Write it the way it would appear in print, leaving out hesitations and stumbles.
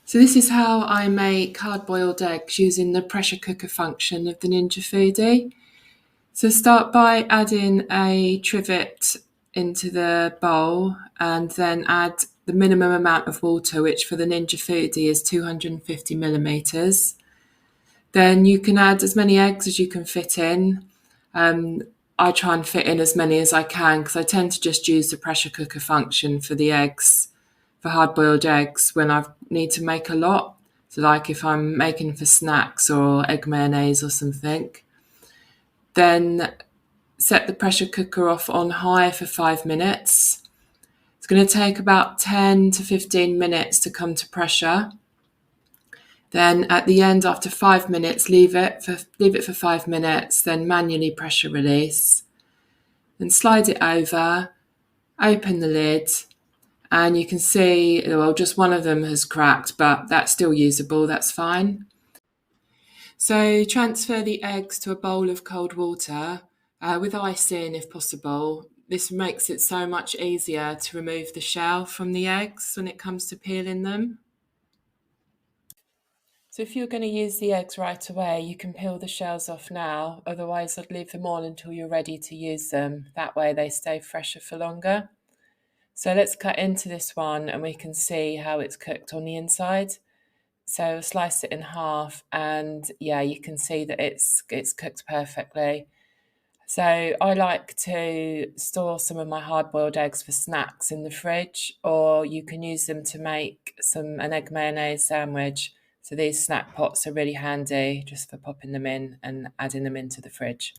So this is how I make hard-boiled eggs using the pressure cooker function of the Ninja Foodi. So start by adding a trivet into the bowl and then add the minimum amount of water, which for the Ninja Foodi is 250 millimeters. Then you can add as many eggs as you can fit in. Um, I try and fit in as many as I can because I tend to just use the pressure cooker function for the eggs, for hard boiled eggs, when I need to make a lot. So, like if I'm making for snacks or egg mayonnaise or something, then set the pressure cooker off on high for 5 minutes. It's going to take about 10 to 15 minutes to come to pressure. Then at the end, after 5 minutes, leave it for 5 minutes, then manually pressure release. Then slide it over, open the lid, and you can see, well, just one of them has cracked, but that's still usable, that's fine. So transfer the eggs to a bowl of cold water with ice in if possible. This makes it so much easier to remove the shell from the eggs when it comes to peeling them. So if you're going to use the eggs right away, you can peel the shells off now. Otherwise, I'd leave them on until you're ready to use them. That way they stay fresher for longer. So let's cut into this one and we can see how it's cooked on the inside. So slice it in half and yeah, you can see that it's cooked perfectly. So I like to store some of my hard-boiled eggs for snacks in the fridge, or you can use them to make an egg mayonnaise sandwich. So these snack pots are really handy just for popping them in and adding them into the fridge.